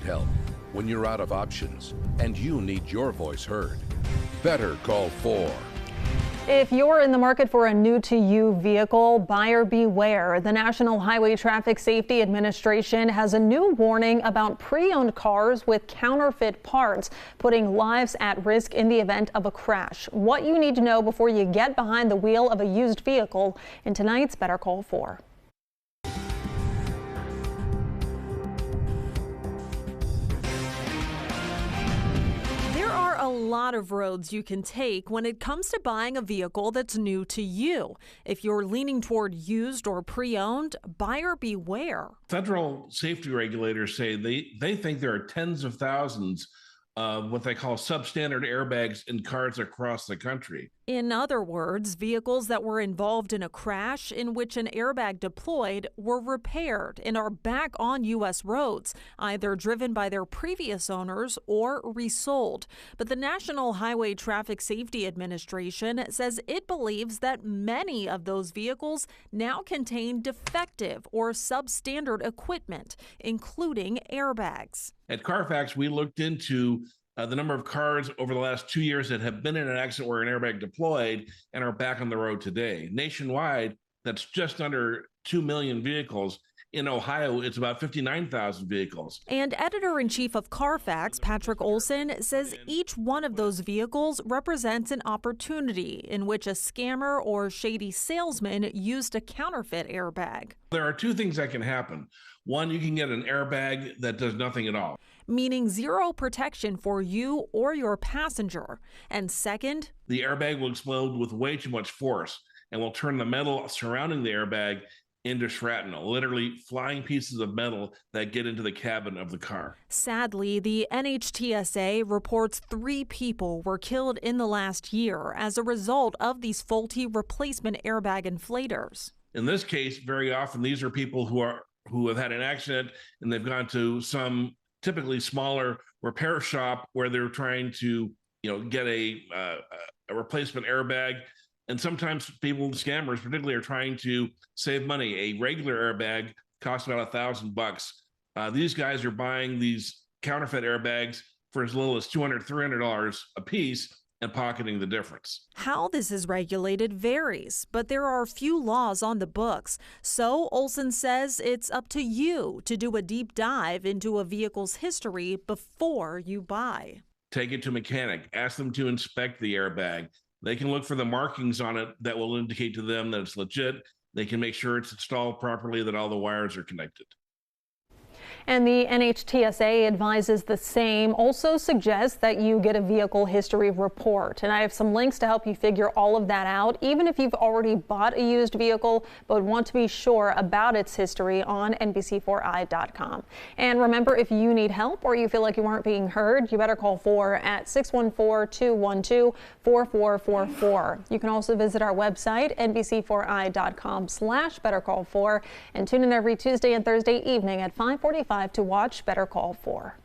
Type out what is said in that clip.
need help, when you're out of options, and you need your voice heard, better call 4. If you're in the market for a new-to-you vehicle, buyer beware. The National Highway Traffic Safety Administration has a new warning about pre-owned cars with counterfeit parts, putting lives at risk in the event of a crash. What you need to know before you get behind the wheel of a used vehicle in tonight's Better Call 4. A lot of roads you can take when it comes to buying a vehicle that's new to you. If you're leaning toward used or pre-owned, buyer beware. Federal safety regulators say they think there are tens of thousands of what they call substandard airbags in cars across the country. In other words, vehicles that were involved in a crash in which an airbag deployed were repaired and are back on U.S. roads, either driven by their previous owners or resold. But the National Highway Traffic Safety Administration says it believes that many of those vehicles now contain defective or substandard equipment, including airbags. At Carfax, we looked into the number of cars over the last 2 years that have been in an accident where an airbag deployed and are back on the road today. Nationwide, that's just under 2 million vehicles. In Ohio, it's about 59,000 vehicles. And editor-in-chief of Carfax, Patrick Olson, says each one of those vehicles represents an opportunity in which a scammer or shady salesman used a counterfeit airbag. There are two things that can happen. One, you can get an airbag that does nothing at all, meaning zero protection for you or your passenger. And second, the airbag will explode with way too much force and will turn the metal surrounding the airbag into shrapnel, literally flying pieces of metal that get into the cabin of the car. Sadly, the NHTSA reports 3 people were killed in the last year as a result of these faulty replacement airbag inflators. In this case, very often these are people who have had an accident and they've gone to some typically smaller repair shop where they're trying to, get a replacement airbag. And sometimes people, scammers particularly, are trying to save money. A regular airbag costs about $1,000. These guys are buying these counterfeit airbags for as little as $200, $300 a piece and pocketing the difference. How this is regulated varies, but there are few laws on the books. So Olson says it's up to you to do a deep dive into a vehicle's history before you buy. Take it to a mechanic. Ask them to inspect the airbag. They can look for the markings on it that will indicate to them that it's legit. They can make sure it's installed properly, that all the wires are connected. And the NHTSA advises the same, also suggests that you get a vehicle history report. And I have some links to help you figure all of that out, even if you've already bought a used vehicle but want to be sure about its history on NBC4i.com. And remember, if you need help or you feel like you aren't being heard, you better call 4 at 614-212-4444. You can also visit our website, NBC4i.com/BetterCall4, and tune in every Tuesday and Thursday evening at 5:45 to watch Better Call 4.